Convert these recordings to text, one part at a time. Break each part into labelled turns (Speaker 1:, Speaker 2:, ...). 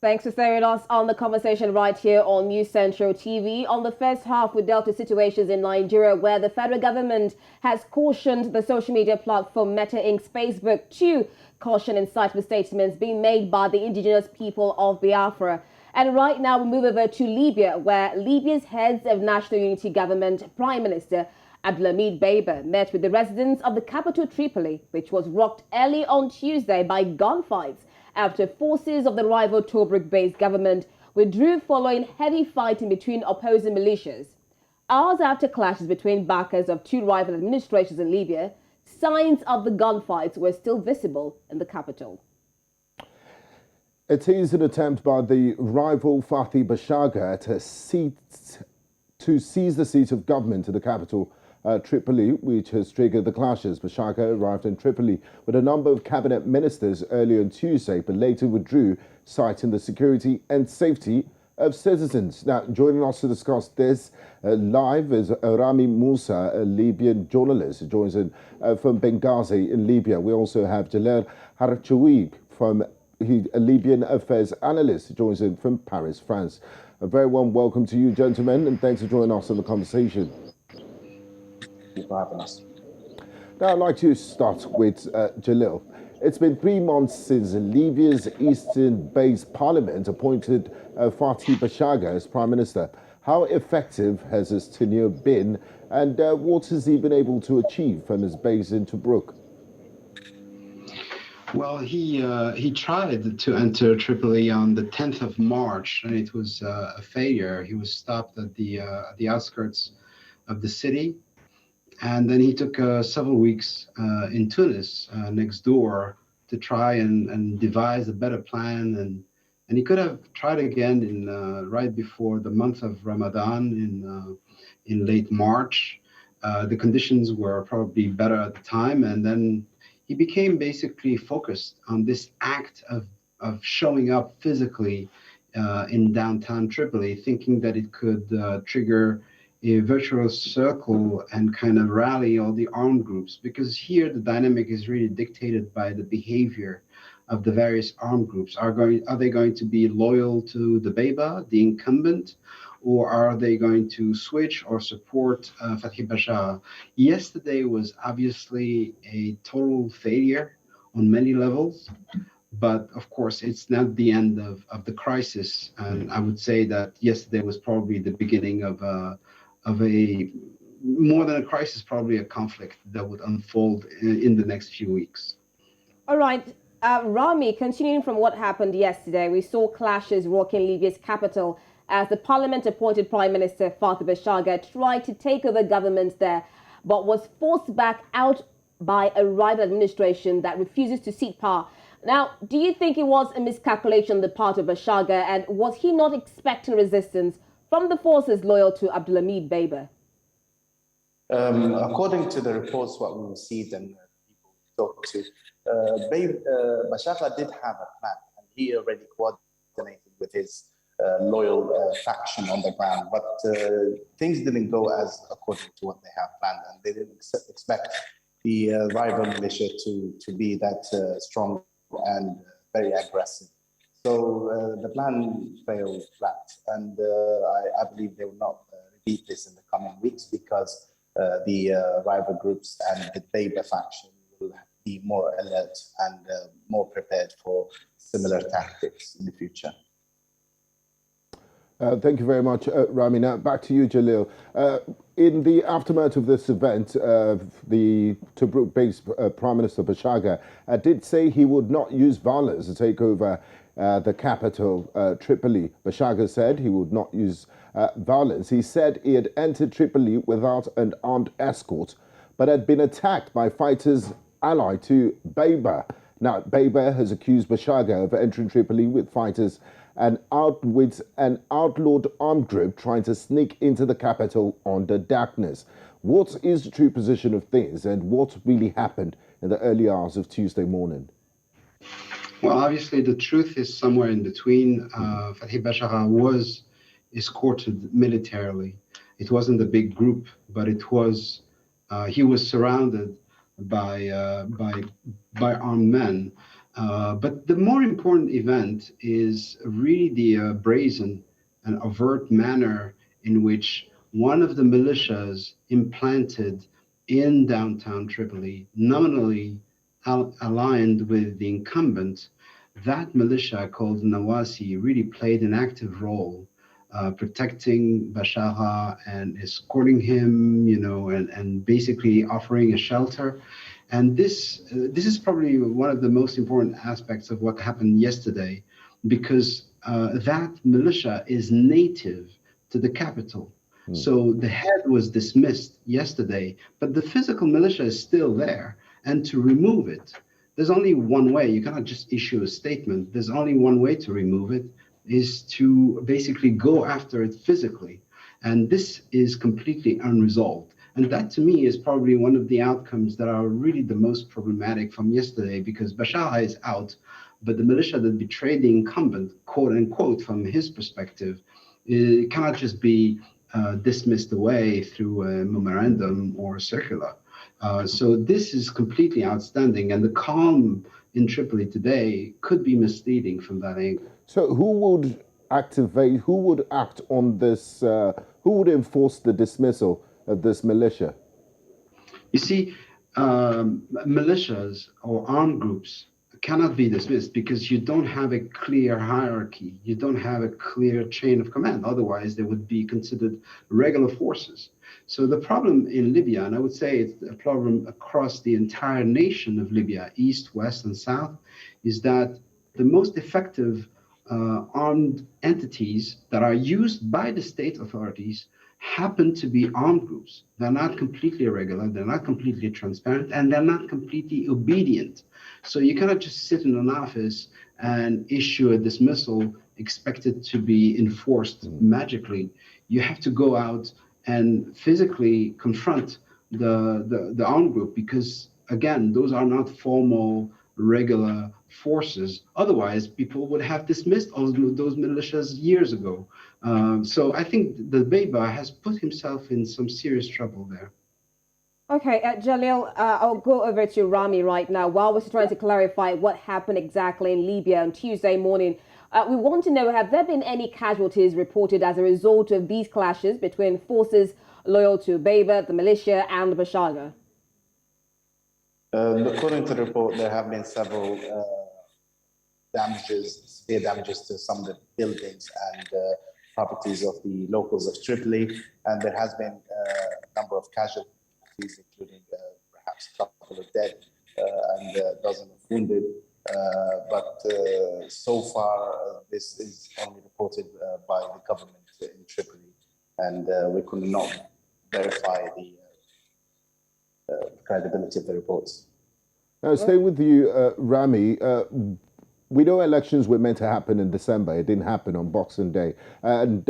Speaker 1: Thanks for staying with us on the conversation right here on News Central TV. On the first half, we dealt with situations in Nigeria where the federal government has cautioned the social media platform Meta Inc.'s Facebook to caution and cite with statements being made by the indigenous people of Biafra. And right now, we move over to Libya, where Libya's heads of national unity government, Prime Minister Abdelhamid Dbeibeh, met with the residents of the capital Tripoli, which was rocked early on Tuesday by gunfights after forces of the rival Tobruk-based government withdrew following heavy fighting between opposing militias. Hours after clashes between backers of two rival administrations in Libya, signs of the gunfights were still visible in the capital.
Speaker 2: It is an attempt by the rival Bashagha to seize the seat of government in the capital, Tripoli, which has triggered the clashes. Bashagha arrived in Tripoli with a number of cabinet ministers earlier on Tuesday, but later withdrew, citing the security and safety of citizens. Now, joining us to discuss this live is Rami Musa, a Libyan journalist who joins in from Benghazi in Libya. We also have Jalel Harchaoui, a Libyan affairs analyst who joins in from Paris, France. A very warm welcome to you, gentlemen, and thanks for joining us in the conversation.
Speaker 3: For having us.
Speaker 2: Now, I'd like to start with Jalil. It's been 3 months since Libya's eastern-based parliament appointed Bashagha as prime minister. How effective has his tenure been, and what has he been able to achieve from his base in Tobruk?
Speaker 3: Well, he tried to enter Tripoli on the 10th of March, and it was a failure. He was stopped at the outskirts of the city. And then he took several weeks in Tunis, next door, to try and devise a better plan. And he could have tried again right before the month of Ramadan in late March. The conditions were probably better at the time. And then he became basically focused on this act of showing up physically in downtown Tripoli, thinking that it could trigger a virtuous circle and kind of rally all the armed groups, because here the dynamic is really dictated by the behavior of the various armed groups. Are they going to be loyal to the Dbeibeh, the incumbent, or are they going to switch or support Bashagha? Yesterday was obviously a total failure on many levels, but of course it's not the end of the crisis. And I would say that yesterday was probably the beginning of a more than a crisis, probably a conflict that would unfold in the next few weeks.
Speaker 1: All right, Rami, continuing from what happened yesterday, we saw clashes rocking Libya's capital as the parliament-appointed Prime Minister Bashagha tried to take over government there, but was forced back out by a rival administration that refuses to cede power. Now, do you think it was a miscalculation on the part of Bashagha, and was he not expecting resistance from the forces loyal to Abdelhamid Dbeibeh?
Speaker 4: According to the reports, what we received and people we talked to, Bashagha did have a plan, and he already coordinated with his loyal faction on the ground. But things didn't go as according to what they have planned, and they didn't expect the rival militia to be that strong and very aggressive. So the plan failed flat, and I believe they will not repeat this in the coming weeks, because the rival groups and the Dbeibeh faction will be more alert and more prepared for similar tactics in the future.
Speaker 2: Thank you very much, Rami. Now, back to you, Jalil. In the aftermath of this event, the Tobruk-based Prime Minister Bashagha did say he would not use violence to take over the capital, Tripoli. Bashagha said he would not use violence. He said he had entered Tripoli without an armed escort, but had been attacked by fighters allied to Dbeibeh. Now, Dbeibeh has accused Bashagha of entering Tripoli with fighters and with an outlawed armed group trying to sneak into the capital under darkness. What is the true position of things, and what really happened in the early hours of Tuesday morning?
Speaker 3: Well, obviously the truth is somewhere in between. Bashagha was escorted militarily. It wasn't a big group, but it was. He was surrounded by armed men. But the more important event is really the brazen and overt manner in which one of the militias implanted in downtown Tripoli, nominally aligned with the incumbent, that militia called Nawasi really played an active role protecting Bashagha and escorting him, and basically offering a shelter. And this is probably one of the most important aspects of what happened yesterday, because that militia is native to the capital. So the head was dismissed yesterday, but the physical militia is still there. And to remove it, there's only one way. You cannot just issue a statement. There's only one way to remove it, is to basically go after it physically. And this is completely unresolved. And that, to me, is probably one of the outcomes that are really the most problematic from yesterday, because Bashagha is out, but the militia that betrayed the incumbent, quote unquote, from his perspective, it cannot just be dismissed away through a memorandum or a circular. So this is completely outstanding, and the calm in Tripoli today could be misleading from that angle.
Speaker 2: So who would activate, who would act on this, who would enforce the dismissal of this militia?
Speaker 3: You see, militias or armed groups cannot be dismissed because you don't have a clear hierarchy. You don't have a clear chain of command. Otherwise, they would be considered regular forces. So the problem in Libya, and I would say it's a problem across the entire nation of Libya, east, west, and south, is that the most effective armed entities that are used by the state authorities happen to be armed groups. They're not completely irregular, they're not completely transparent, and they're not completely obedient. So you cannot just sit in an office and issue a dismissal expected to be enforced magically. You have to go out and physically confront the armed group, because, again, those are not formal, regular forces. Otherwise, people would have dismissed all those militias years ago. So I think the Beba has put himself in some serious trouble there.
Speaker 1: Okay, Jalel, I'll go over to Rami right now. While we're trying to clarify what happened exactly in Libya on Tuesday morning, we want to know, have there been any casualties reported as a result of these clashes between forces loyal to Beba, the militia, and the Bashagha?
Speaker 4: According to the report, there have been several severe damages to some of the buildings and properties of the locals of Tripoli, and there has been a number of casualties, including perhaps a couple of dead and a dozen of wounded. But so far, this is only reported by the government in Tripoli, and we could not verify the credibility of the reports.
Speaker 2: Stay with you, Rami. We know elections were meant to happen in December. It didn't happen on Boxing Day. And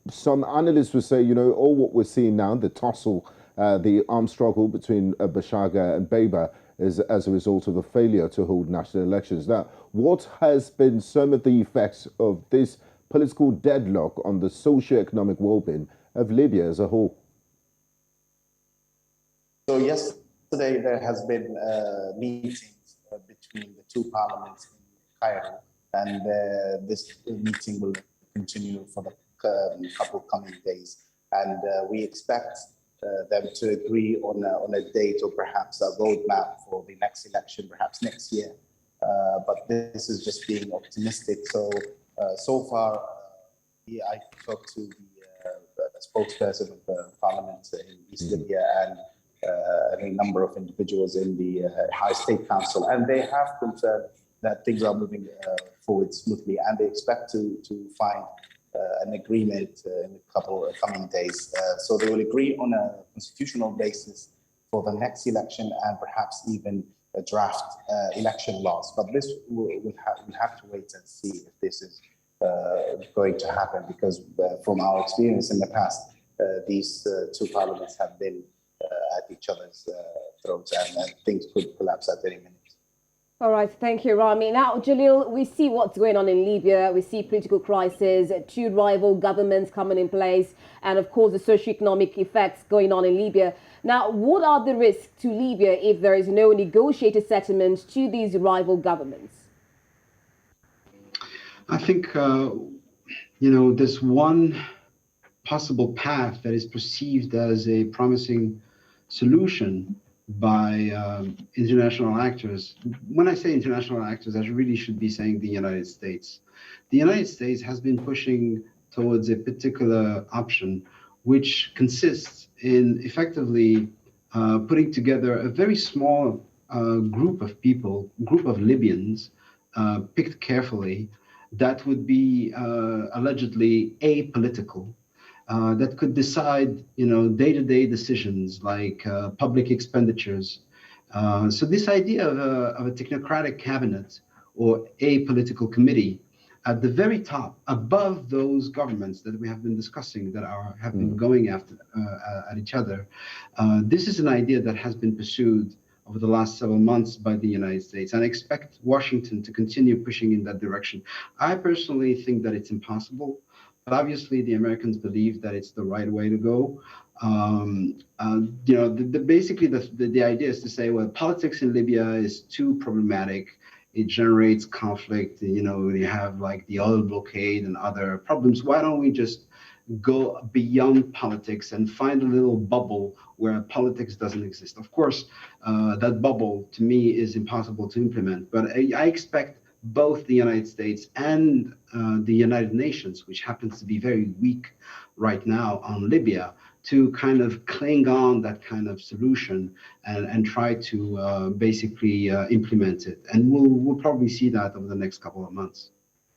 Speaker 2: some analysts would say, all what we're seeing now, the tussle, the armed struggle between Bashagha and Beba, is as a result of a failure to hold national elections. Now, what has been some of the effects of this political deadlock on the socio-economic well-being of Libya as a whole?
Speaker 4: So yesterday there has been meetings between the two parliaments in Cairo, and this meeting will continue for the couple coming days. And we expect them to agree on a date or perhaps a roadmap for the next election, perhaps next year. But this is just being optimistic. So far, I talked to the spokesperson of the parliament in East Libya and a number of individuals in the High State Council, and they have confirmed that things are moving forward smoothly, and they expect to find an agreement in a couple of coming days. So they will agree on a constitutional basis for the next election and perhaps even a draft election laws. But this we'll have to wait and see if this is going to happen, because from our experience in the past, these two parliaments have been at each other's throats, and things could collapse at any minute.
Speaker 1: All right, thank you, Rami. Now, Jalil, we see what's going on in Libya. We see political crisis, two rival governments coming in place, and of course the socio-economic effects going on in Libya. Now, what are the risks to Libya if there is no negotiated settlement to these rival governments?
Speaker 3: I think, there's one possible path that is perceived as a promising solution by international actors. When I say international actors, I really should be saying the United States. The United States has been pushing towards a particular option, which consists in effectively putting together a very small group of people, group of Libyans, picked carefully, that would be allegedly apolitical, that could decide, day-to-day decisions like public expenditures. So this idea of a technocratic cabinet or a political committee at the very top, above those governments that we have been discussing that have been going after at each other. This is an idea that has been pursued over the last several months by the United States, and I expect Washington to continue pushing in that direction. I personally think that it's impossible, but obviously the Americans believe that it's the right way to go. Basically the idea is to say, well, politics in Libya is too problematic. It generates conflict. You have like the oil blockade and other problems. Why don't we just go beyond politics and find a little bubble where politics doesn't exist? Of course, that bubble to me is impossible to implement, but I expect both the United States and the United Nations, which happens to be very weak right now on Libya, to kind of cling on that kind of solution and try to basically implement it. And we'll probably see that over the next couple of months.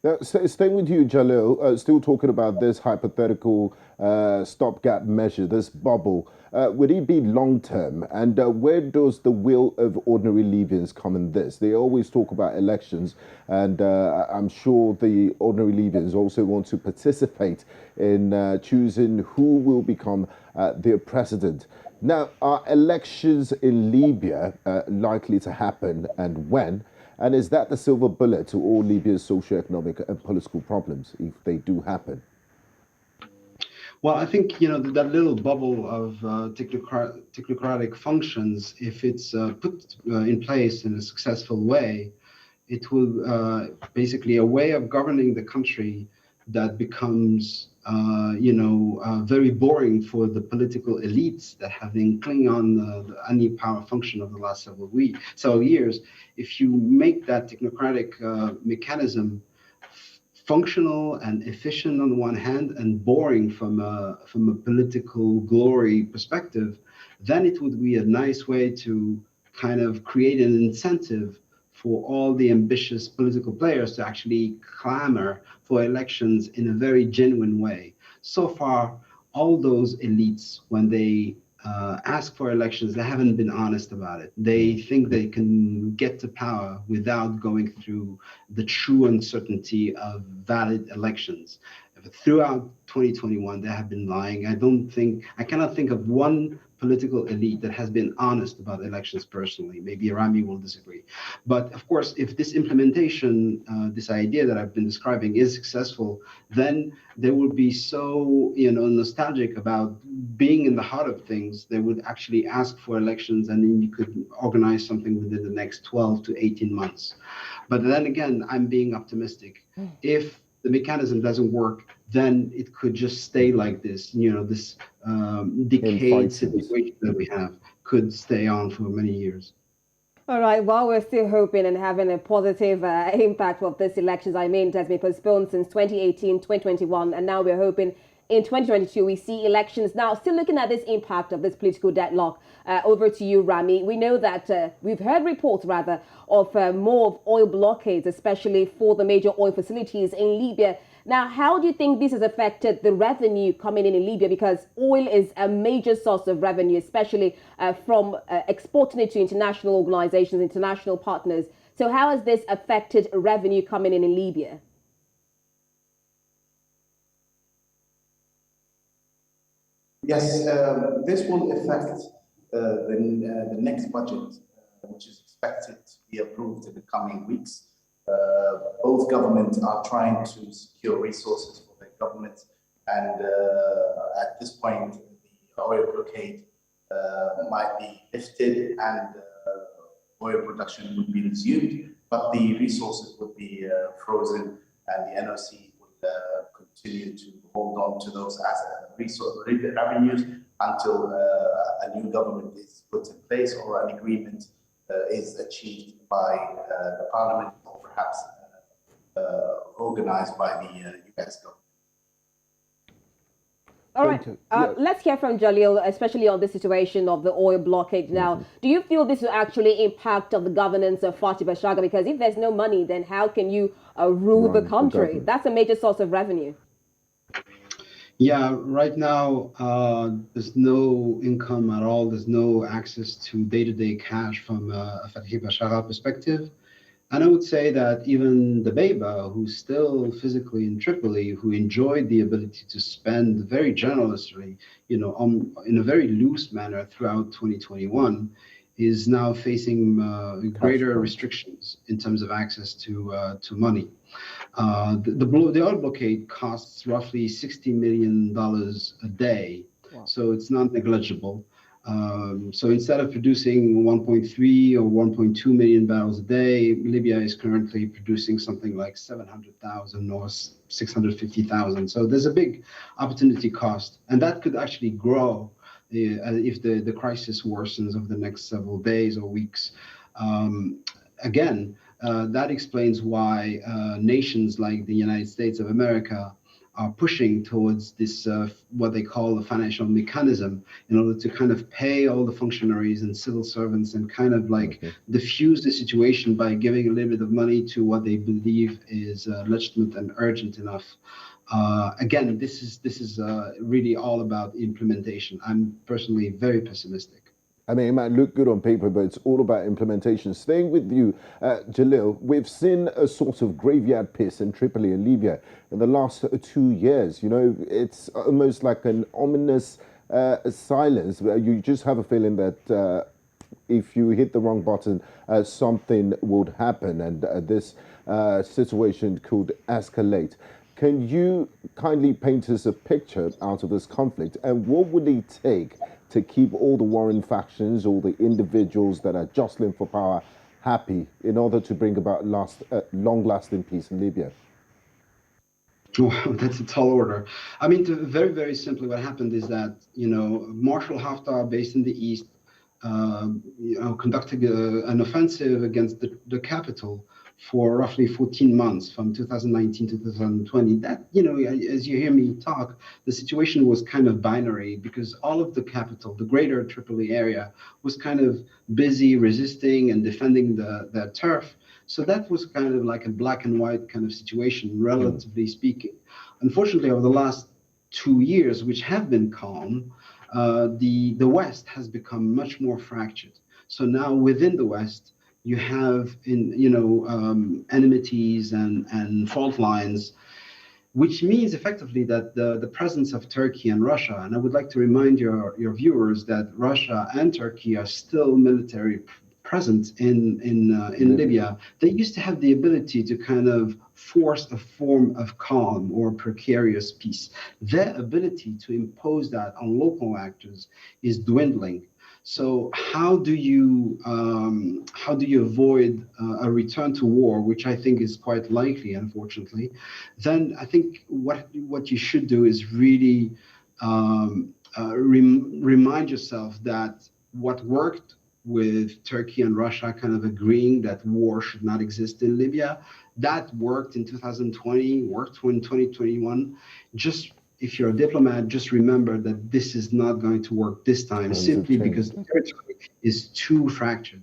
Speaker 2: Now, staying with you, Jalel, still talking about this hypothetical stopgap measure, this bubble, would it be long-term? And where does the will of ordinary Libyans come in this? They always talk about elections, and I'm sure the ordinary Libyans also want to participate in choosing who will become their president. Now, are elections in Libya likely to happen, and when? And is that the silver bullet to all Libya's socio-economic and political problems if they do happen?
Speaker 3: Well, I think, that little bubble of technocratic functions, if it's put in place in a successful way, it will basically a way of governing the country that becomes, very boring for the political elites that have been clinging on the any power function of the last several years. If you make that technocratic mechanism functional and efficient on the one hand, and boring from a political glory perspective, then it would be a nice way to kind of create an incentive for all the ambitious political players to actually clamor for elections in a very genuine way. So far, all those elites, when they ask for elections, they haven't been honest about it. They think they can get to power without going through the true uncertainty of valid elections. Throughout 2021, they have been lying. I cannot think of one political elite that has been honest about elections personally. Maybe Rami will disagree. But of course, if this implementation, this idea that I've been describing is successful, then they will be so, nostalgic about being in the heart of things. They would actually ask for elections, and then you could organize something within the next 12 to 18 months. But then again, I'm being optimistic. If the mechanism doesn't work, then it could just stay like this. This decayed situation that we have could stay on for many years.
Speaker 1: All right, well, we're still hoping and having a positive impact of this elections. It has been postponed since 2018, 2021, and now we're hoping in 2022 we see elections. Now, still looking at this impact of this political deadlock, over to you, Rami. We know that we've heard reports, rather, of more of oil blockades, especially for the major oil facilities in Libya. Now, how do you think this has affected the revenue coming in Libya? Because oil is a major source of revenue, especially from exporting it to international organizations, international partners. So how has this affected revenue coming in Libya?
Speaker 4: Yes, this will affect the next budget, which is expected to be approved in the coming weeks. Both governments are trying to secure resources for their government, and at this point, the oil blockade might be lifted and oil production would be resumed, but the resources would be frozen and the NOC will continue to hold on to those revenues until a new government is put in place or an agreement is achieved by the parliament or perhaps organized by the US government.
Speaker 1: All right, let's hear from Jalel, especially on the situation of the oil blockade now. Do you feel this will actually impact on the governance of Bashagha? Because if there's no money, then how can you rule the country? That's a major source of revenue.
Speaker 3: Yeah, right now, there's no income at all. There's no access to day-to-day cash from a Bashagha perspective. And I would say that even the Beba, who's still physically in Tripoli, who enjoyed the ability to spend very generously, in a very loose manner throughout 2021, is now facing greater restrictions in terms of access to money. The oil blockade costs roughly $60 million a day, so it's not negligible. So instead of producing 1.3 or 1.2 million barrels a day, Libya is currently producing something like 700,000 or 650,000. So there's a big opportunity cost, and that could actually grow if the crisis worsens over the next several days or weeks. Again, that explains why nations like the United States of America are pushing towards this, what they call a financial mechanism, in order to kind of pay all the functionaries and civil servants and kind of like diffuse the situation by giving a little bit of money to what they believe is legitimate and urgent enough. Again, this is really all about implementation. I'm personally very pessimistic.
Speaker 2: I mean, it might look good on paper, but it's all about implementation. Staying with you, Jalel, we've seen a sort of graveyard piece in Tripoli and Libya in the last 2 years. It's almost like an ominous silence. You just have a feeling that if you hit the wrong button, something would happen, and this situation could escalate. Can you kindly paint us a picture out of this conflict, and what would it take to keep all the warring factions, all the individuals that are jostling for power happy in order to bring about long-lasting peace in Libya?
Speaker 3: Wow, that's a tall order. I mean, very, very simply, what happened is that, Marshal Haftar, based in the east, conducted an offensive against the capital for roughly 14 months, from 2019 to 2020. That, as you hear me talk, the situation was kind of binary, because all of the capital, the greater Tripoli area, was kind of busy resisting and defending their turf. So that was kind of like a black and white kind of situation, relatively speaking. Unfortunately, over the last 2 years, which have been calm, the West has become much more fractured. So now within the West, you have enmities and fault lines, which means effectively that the presence of Turkey and Russia, and I would like to remind your viewers that Russia and Turkey are still military present in Libya. They used to have the ability to kind of force a form of calm or precarious peace. Their ability to impose that on local actors is dwindling. So how do you avoid a return to war, which I think is quite likely, unfortunately? Then I think what you should do is really remind yourself that what worked with Turkey and Russia kind of agreeing that war should not exist in Libya, that worked in 2020, worked in 2021. Just if you're a diplomat, just remember that this is not going to work this time, simply because the territory is too fractured.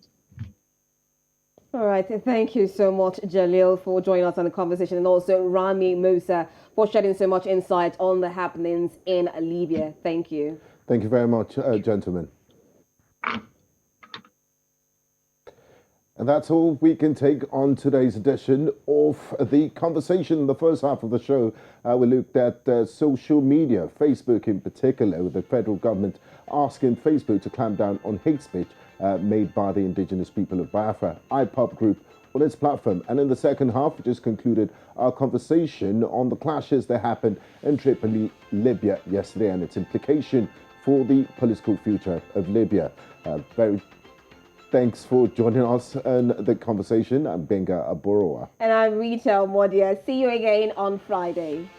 Speaker 1: All right, thank you so much, Jalel, for joining us on the conversation, and also Rami, Musa, for shedding so much insight on the happenings in Libya. Thank you.
Speaker 2: Thank you very much, gentlemen. And that's all we can take on today's edition of The Conversation. In the first half of the show, we looked at social media, Facebook in particular, with the federal government asking Facebook to clamp down on hate speech made by the indigenous people of Biafra, IPOP group, on its platform. And in the second half, we just concluded our conversation on the clashes that happened in Tripoli, Libya yesterday, and its implication for the political future of Libya. Very Thanks for joining us in the conversation. I'm Benga Aboroa.
Speaker 1: And I'm Rita Modia. See you again on Friday.